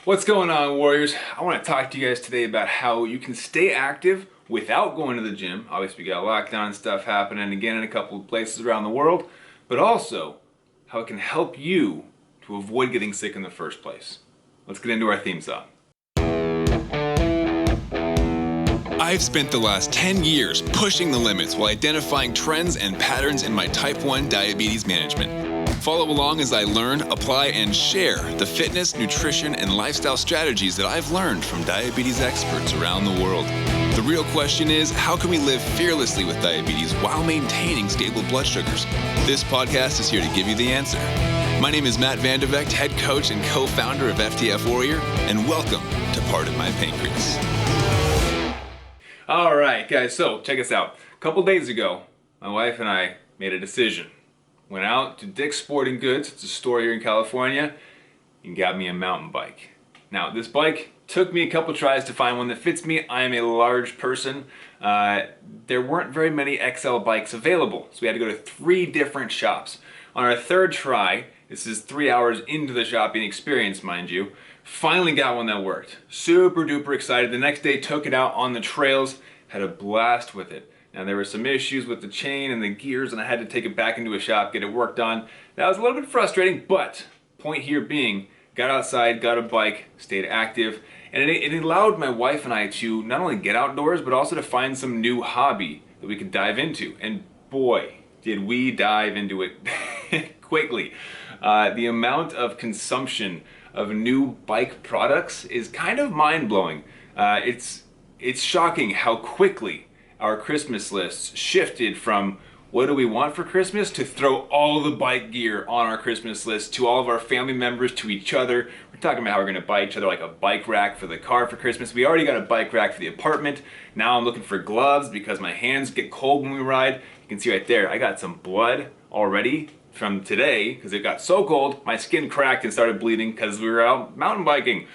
What's going on, Warriors? I want to talk to you guys today about how you can stay active without going to the gym. Obviously, we got lockdown stuff happening again in a couple of places around the world, but also how it can help you to avoid getting sick in the first place. Let's get into our theme song. I've spent the last 10 years pushing the limits while identifying trends and patterns in my type 1 diabetes management. Follow along as I learn, apply, and share the fitness, nutrition, and lifestyle strategies that I've learned from diabetes experts around the world. The real question is, how can we live fearlessly with diabetes while maintaining stable blood sugars? This podcast is here to give you the answer. My name is Matt Vandervecht, head coach and co-founder of FTF Warrior, and welcome to Pardon My Pancreas. All right, guys, so check us out. A couple days ago, my wife and I made a decision. Went out to Dick's Sporting Goods, it's a store here in California, and got me a mountain bike. Now, this bike took me a couple tries to find one that fits me. I am a large person. There weren't very many XL bikes available, so we had to go to 3 different shops. On our third try, this is 3 hours into the shopping experience, mind you, finally got one that worked. Super duper excited. The next day, took it out on the trails, had a blast with it. Now, there were some issues with the chain and the gears, and I had to take it back into a shop, get it worked on. That was a little bit frustrating, but point here being, got outside, got a bike, stayed active, and it allowed my wife and I to not only get outdoors, but also to find some new hobby that we could dive into. And boy, did we dive into it quickly. The amount of consumption of new bike products is kind of mind-blowing. It's shocking how quickly our Christmas lists shifted from what do we want for Christmas to throw all the bike gear on our Christmas list to all of our family members, to each other. We're talking about how we're gonna buy each other like a bike rack for the car for Christmas. We already got a bike rack for the apartment. Now I'm looking for gloves because my hands get cold when we ride. You can see right there, I got some blood already from today because it got so cold, my skin cracked and started bleeding because we were out mountain biking.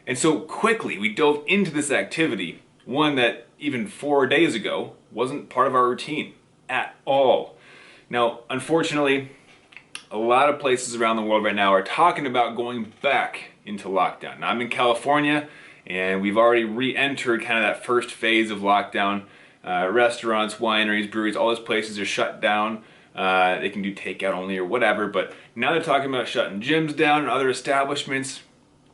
And so quickly we dove into this activity, one that even 4 days ago wasn't part of our routine at all. Now, unfortunately, a lot of places around the world right now are talking about going back into lockdown. Now, I'm in California, and we've already re-entered kind of that first phase of lockdown. Restaurants, wineries, breweries, all those places are shut down. They can do takeout only or whatever, but now they're talking about shutting gyms down and other establishments.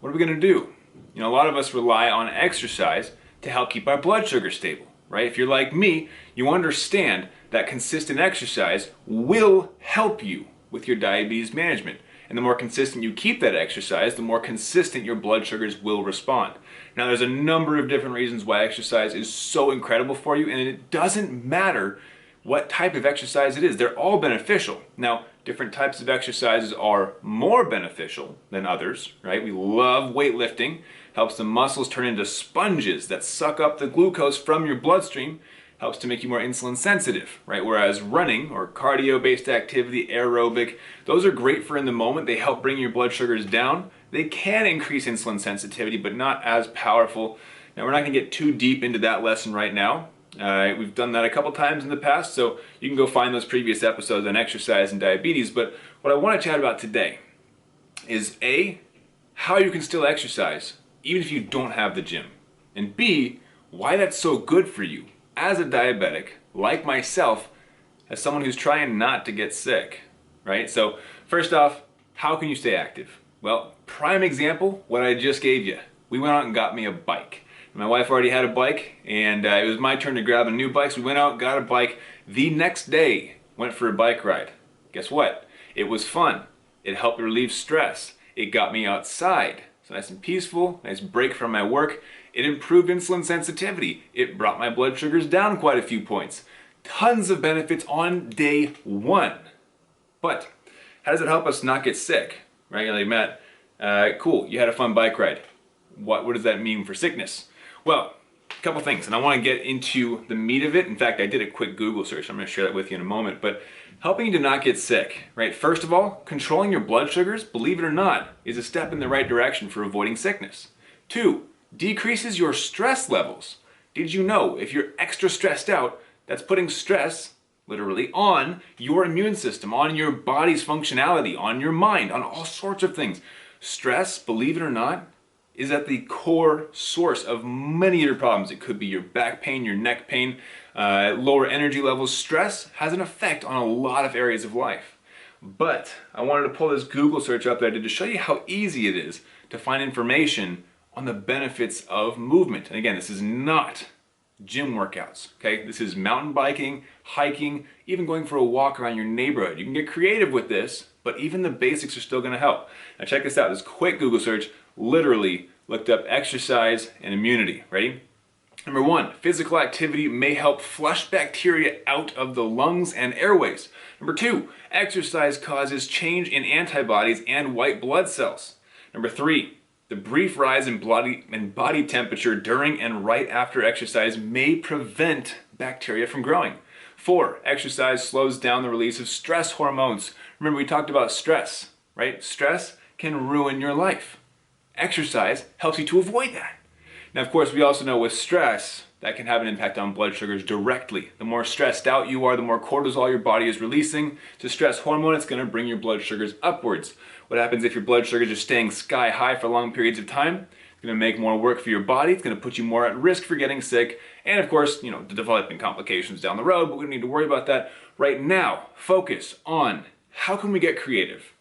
What are we gonna do? You know, a lot of us rely on exercise to help keep our blood sugar stable, right? If you're like me, you understand that consistent exercise will help you with your diabetes management. And the more consistent you keep that exercise, the more consistent your blood sugars will respond. Now, there's a number of different reasons why exercise is so incredible for you, and it doesn't matter what type of exercise it is. They're all beneficial. Now, different types of exercises are more beneficial than others, right? We love weightlifting. Helps the muscles turn into sponges that suck up the glucose from your bloodstream, helps to make you more insulin sensitive, right? Whereas running or cardio-based activity, aerobic, those are great for in the moment. They help bring your blood sugars down. They can increase insulin sensitivity, but not as powerful. Now, we're not gonna get too deep into that lesson right now. We've done that a couple times in the past, so you can go find those previous episodes on exercise and diabetes. But what I wanna chat about today is A, how you can still exercise even if you don't have the gym, and B, why that's so good for you as a diabetic, like myself, as someone who's trying not to get sick, right? So first off, how can you stay active? Well, prime example, what I just gave you. We went out and got me a bike. My wife already had a bike, and it was my turn to grab a new bike, so we went out, got a bike. The next day, went for a bike ride. Guess what? It was fun. It helped relieve stress. It got me outside. So nice and peaceful, nice break from my work. It improved insulin sensitivity. It brought my blood sugars down quite a few points. Tons of benefits on day one. But how does it help us not get sick? Right? You're like, Matt, cool, you had a fun bike ride. What does that mean for sickness? Well, a couple things, and I want to get into the meat of it. In fact, I did a quick Google search. I'm going to share that with you in a moment. But helping you to not get sick, right? First of all, controlling your blood sugars, believe it or not, is a step in the right direction for avoiding sickness. 2, decreases your stress levels. Did you know if you're extra stressed out, that's putting stress, literally, on your immune system, on your body's functionality, on your mind, on all sorts of things. Stress, believe it or not, is at the core source of many of your problems. It could be your back pain, your neck pain, lower energy levels. Stress has an effect on a lot of areas of life. But I wanted to pull this Google search up that I did to show you how easy it is to find information on the benefits of movement. And again, this is not gym workouts, okay? This is mountain biking, hiking, even going for a walk around your neighborhood. You can get creative with this, but even the basics are still gonna help. Now check this out, this quick Google search literally looked up exercise and immunity. Ready? Number 1, physical activity may help flush bacteria out of the lungs and airways. Number 2, exercise causes change in antibodies and white blood cells. Number 3, the brief rise in body temperature during and right after exercise may prevent bacteria from growing. 4, exercise slows down the release of stress hormones. Remember, we talked about stress, right? Stress can ruin your life. Exercise helps you to avoid that. Now, of course, we also know with stress, that can have an impact on blood sugars directly. The more stressed out you are, the more cortisol your body is releasing. To stress hormone, it's going to bring your blood sugars upwards. What happens if your blood sugars are staying sky high for long periods of time? It's going to make more work for your body. It's going to put you more at risk for getting sick. And of course, the developing complications down the road, but we don't need to worry about that right now. Focus on how can we get creative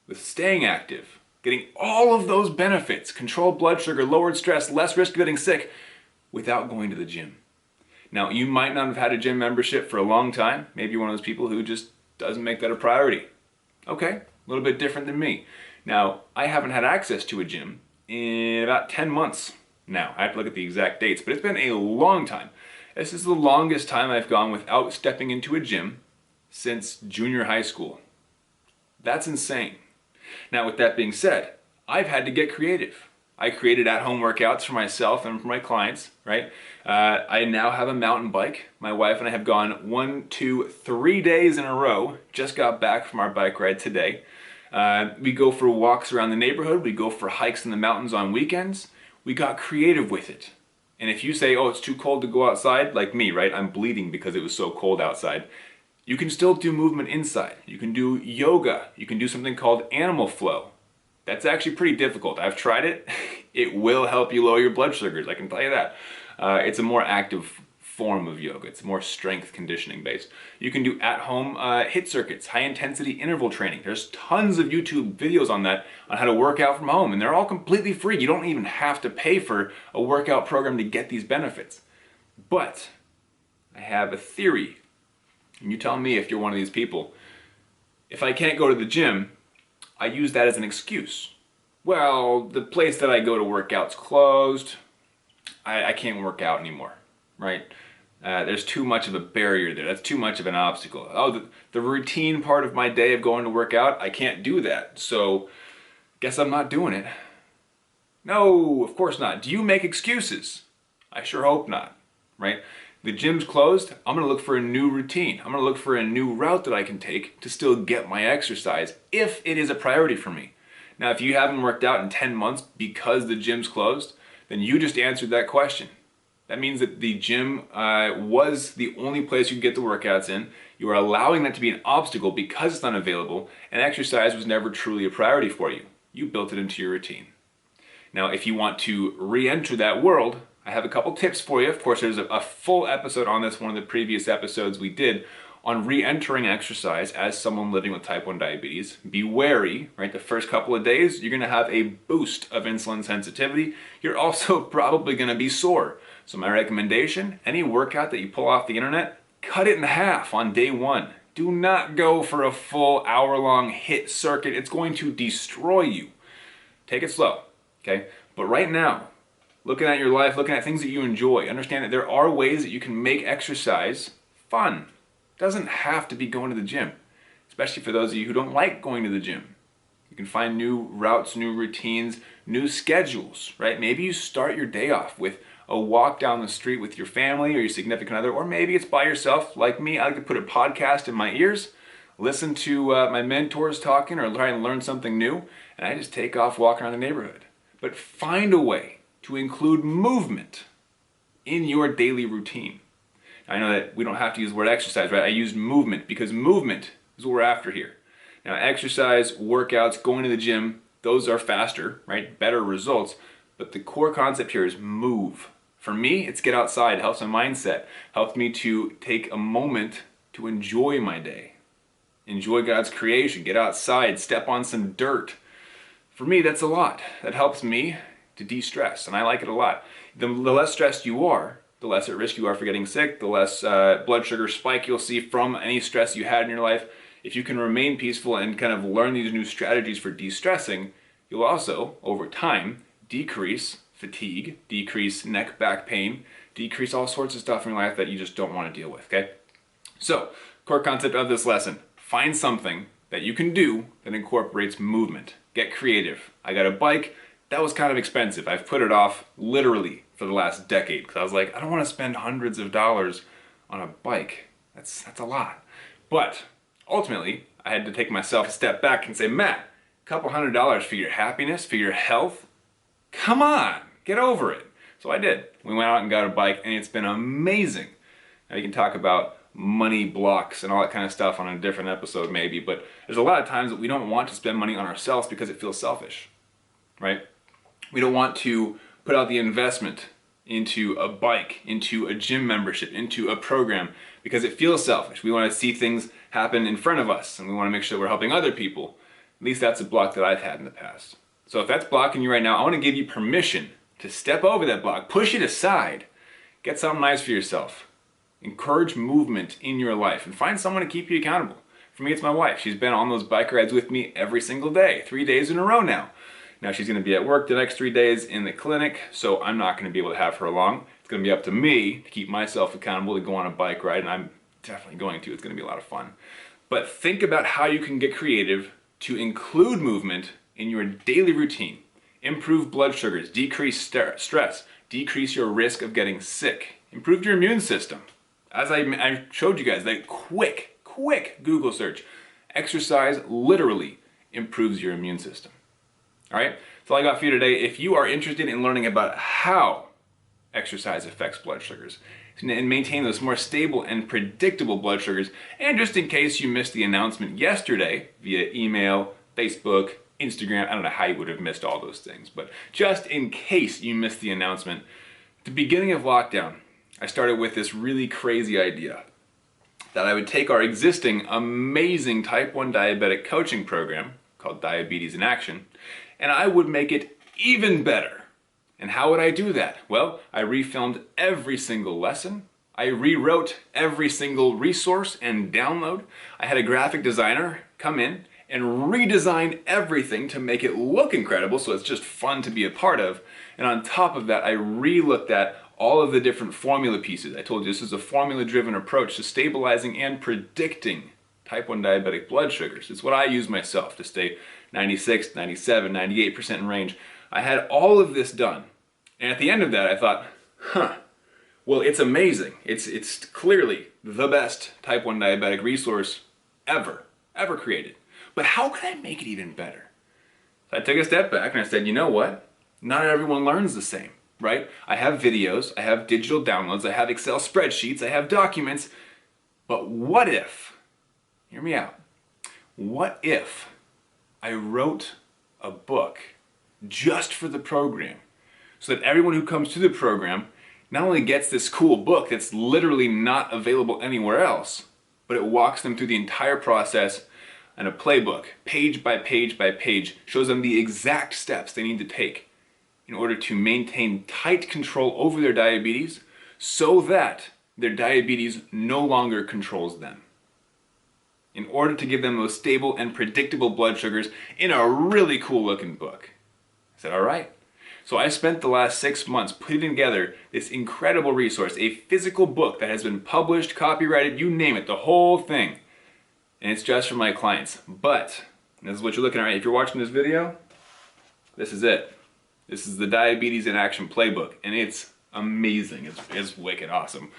with staying active, getting all of those benefits, controlled blood sugar, lowered stress, less risk of getting sick, without going to the gym. Now, you might not have had a gym membership for a long time. Maybe you're one of those people who just doesn't make that a priority. Okay, a little bit different than me. Now, I haven't had access to a gym in about 10 months now. I have to look at the exact dates, but it's been a long time. This is the longest time I've gone without stepping into a gym since junior high school. That's insane. Now, with that being said, I've had to get creative. I created at-home workouts for myself and for my clients, right? I now have a mountain bike. My wife and I have gone 1, 2, 3 days in a row. Just got back from our bike ride today. We go for walks around the neighborhood. We go for hikes in the mountains on weekends. We got creative with it. And if you say, oh, it's too cold to go outside, like me, right? I'm bleeding because it was so cold outside. You can still do movement inside. You can do yoga. You can do something called animal flow. That's actually pretty difficult. I've tried it. It will help you lower your blood sugars, I can tell you that. It's a more active form of yoga. It's more strength conditioning based. You can do at-home HIIT circuits, high intensity interval training. There's tons of YouTube videos on that, on how to work out from home, and they're all completely free. You don't even have to pay for a workout program to get these benefits. But I have a theory, and you tell me if you're one of these people. If I can't go to the gym, I use that as an excuse. Well, the place that I go to work out's closed. I can't work out anymore, right? There's too much of a barrier there. That's too much of an obstacle. Oh, the routine part of my day of going to work out, I can't do that. So, guess I'm not doing it. No, of course not. Do you make excuses? I sure hope not, right? The gym's closed, I'm gonna look for a new routine. I'm gonna look for a new route that I can take to still get my exercise if it is a priority for me. Now, if you haven't worked out in 10 months because the gym's closed, then you just answered that question. That means that the gym was the only place you could get the workouts in. You are allowing that to be an obstacle because it's unavailable, and exercise was never truly a priority for you. You built it into your routine. Now, if you want to re-enter that world, I have a couple tips for you. Of course, there's a full episode on this, one of the previous episodes we did on re-entering exercise as someone living with type 1 diabetes. Be wary, right? The first couple of days, you're gonna have a boost of insulin sensitivity. You're also probably gonna be sore. So my recommendation, any workout that you pull off the internet, cut it in half on day 1. Do not go for a full hour-long HIIT circuit. It's going to destroy you. Take it slow, okay? But right now, looking at your life, looking at things that you enjoy, understand that there are ways that you can make exercise fun. It doesn't have to be going to the gym, especially for those of you who don't like going to the gym. You can find new routes, new routines, new schedules, right? Maybe you start your day off with a walk down the street with your family or your significant other, or maybe it's by yourself. Like me, I like to put a podcast in my ears, listen to my mentors talking or try and learn something new, and I just take off walking around the neighborhood. But find a way to include movement in your daily routine. I know that we don't have to use the word exercise, right? I use movement because movement is what we're after here. Now, exercise, workouts, going to the gym, those are faster, right? Better results. but the core concept here is move. For me, it's get outside. It helps my mindset. Helps me to take a moment to enjoy my day. Enjoy God's creation. Get outside. Step on some dirt. For me, that's a lot. That helps me to de-stress, and I like it a lot. The less stressed you are, the less at risk you are for getting sick, the less blood sugar spike you'll see from any stress you had in your life. If you can remain peaceful and kind of learn these new strategies for de-stressing, you'll also, over time, decrease fatigue, decrease neck, back pain, decrease all sorts of stuff in your life that you just don't want to deal with, okay? So, core concept of this lesson, find something that you can do that incorporates movement. Get creative. I got a bike, that was kind of expensive. I've put it off literally for the last decade because I was like, I don't want to spend hundreds of dollars on a bike. That's a lot. But ultimately, I had to take myself a step back and say, Matt, a couple $100 for your happiness, for your health? Come on, get over it. So I did. We went out and got a bike and it's been amazing. Now you can talk about money blocks and all that kind of stuff on a different episode maybe, but there's a lot of times that we don't want to spend money on ourselves because it feels selfish, right? We don't want to put out the investment into a bike, into a gym membership, into a program because it feels selfish. We want to see things happen in front of us and we want to make sure we're helping other people. At least that's a block that I've had in the past. So if that's blocking you right now, I want to give you permission to step over that block, push it aside, get something nice for yourself. Encourage movement in your life and find someone to keep you accountable. For me, it's my wife. She's been on those bike rides with me every single day, 3 days in a row now. Now she's going to be at work the next 3 days in the clinic, so I'm not going to be able to have her along. It's going to be up to me to keep myself accountable to go on a bike ride, and I'm definitely going to. It's going to be a lot of fun. But think about how you can get creative to include movement in your daily routine. Improve blood sugars, decrease stress, decrease your risk of getting sick, improve your immune system. As I showed you guys, that quick Google search, exercise literally improves your immune system. All right, that's all I got for you today. If you are interested in learning about how exercise affects blood sugars and maintain those more stable and predictable blood sugars, and just in case you missed the announcement yesterday via email, Facebook, Instagram, I don't know how you would have missed all those things, but just in case you missed the announcement, at the beginning of lockdown, I started with this really crazy idea that I would take our existing amazing type 1 diabetic coaching program called Diabetes in Action, and I would make it even better. And how would I do that? Well, I refilmed every single lesson. I rewrote every single resource and download. I had a graphic designer come in and redesign everything to make it look incredible so it's just fun to be a part of. And on top of that, I re-looked at all of the different formula pieces. I told you this is a formula-driven approach to stabilizing and predicting type 1 diabetic blood sugars. It's what I use myself to stay 96, 97, 98% in range. I had all of this done. And at the end of that, I thought, well, it's amazing. It's clearly the best type 1 diabetic resource ever created. But how can I make it even better? So I took a step back and I said, you know what? Not everyone learns the same, right? I have videos, I have digital downloads, I have Excel spreadsheets, I have documents. But what if, hear me out, what if I wrote a book just for the program so that everyone who comes to the program not only gets this cool book that's literally not available anywhere else, but it walks them through the entire process and a playbook, page by page by page, shows them the exact steps they need to take in order to maintain tight control over their diabetes so that their diabetes no longer controls them. In order to give them those stable and predictable blood sugars in a really cool looking book. I said, all right. So I spent the last 6 months putting together this incredible resource, a physical book that has been published, copyrighted, you name it, the whole thing. And it's just for my clients. But, this is what you're looking at, right? If you're watching this video, this is it. This is the Diabetes in Action Playbook. And it's amazing. It's wicked awesome.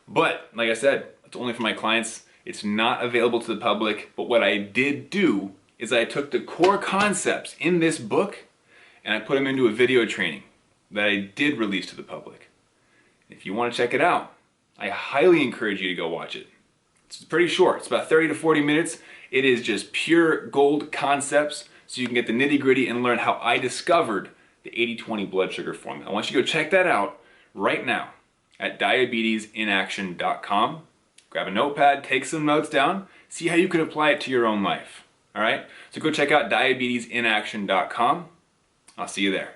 But, like I said, it's only for my clients. It's not available to the public. But what I did do is I took the core concepts in this book and I put them into a video training that I did release to the public. If you want to check it out, I highly encourage you to go watch it. It's pretty short. It's about 30 to 40 minutes. It is just pure gold concepts so you can get the nitty-gritty and learn how I discovered the 80/20 blood sugar formula. I want you to go check that out right now at diabetesinaction.com. Grab a notepad, take some notes down, see how you can apply it to your own life. All right? So go check out diabetesinaction.com. I'll see you there.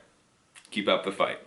Keep up the fight.